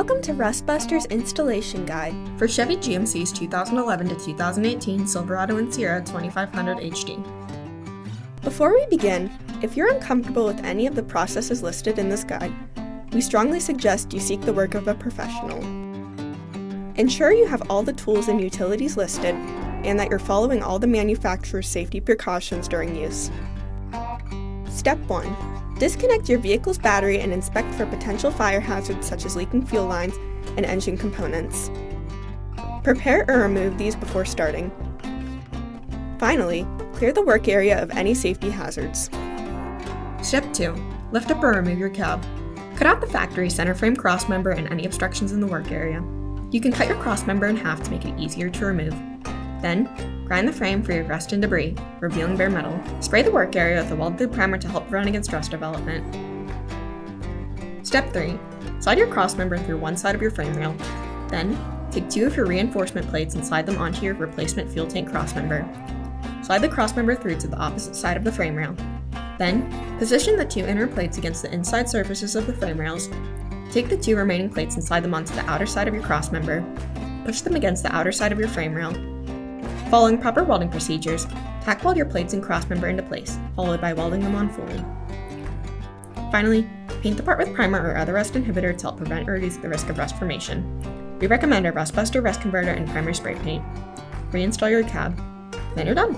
Welcome to Rustbuster's installation guide for Chevy GMC's 2011 to 2018 Silverado and Sierra 2500 HD. Before we begin, if you're uncomfortable with any of the processes listed in this guide, we strongly suggest you seek the work of a professional. Ensure you have all the tools and utilities listed and that you're following all the manufacturer's safety precautions during use. Step 1. Disconnect your vehicle's battery and inspect for potential fire hazards such as leaking fuel lines and engine components. Prepare or remove these before starting. Finally, clear the work area of any safety hazards. Step 2. Lift up or remove your cab. Cut out the factory center frame crossmember and any obstructions in the work area. You can cut your crossmember in half to make it easier to remove. Then, grind the frame for your rust and debris, revealing bare metal. Spray the work area with a weld-through primer to help prevent against rust development. Step 3. Slide your crossmember through one side of your frame rail. Then, take 2 of your reinforcement plates and slide them onto your replacement fuel tank crossmember. Slide the crossmember through to the opposite side of the frame rail. Then, position the 2 inner plates against the inside surfaces of the frame rails. Take the 2 remaining plates and slide them onto the outer side of your crossmember. Push them against the outer side of your frame rail. Following proper welding procedures, tack weld your plates and crossmember into place, followed by welding them on fully. Finally, paint the part with primer or other rust inhibitor to help prevent or reduce the risk of rust formation. We recommend our Rustbuster Rust Converter and Primer Spray Paint. Reinstall your cab, then you're done.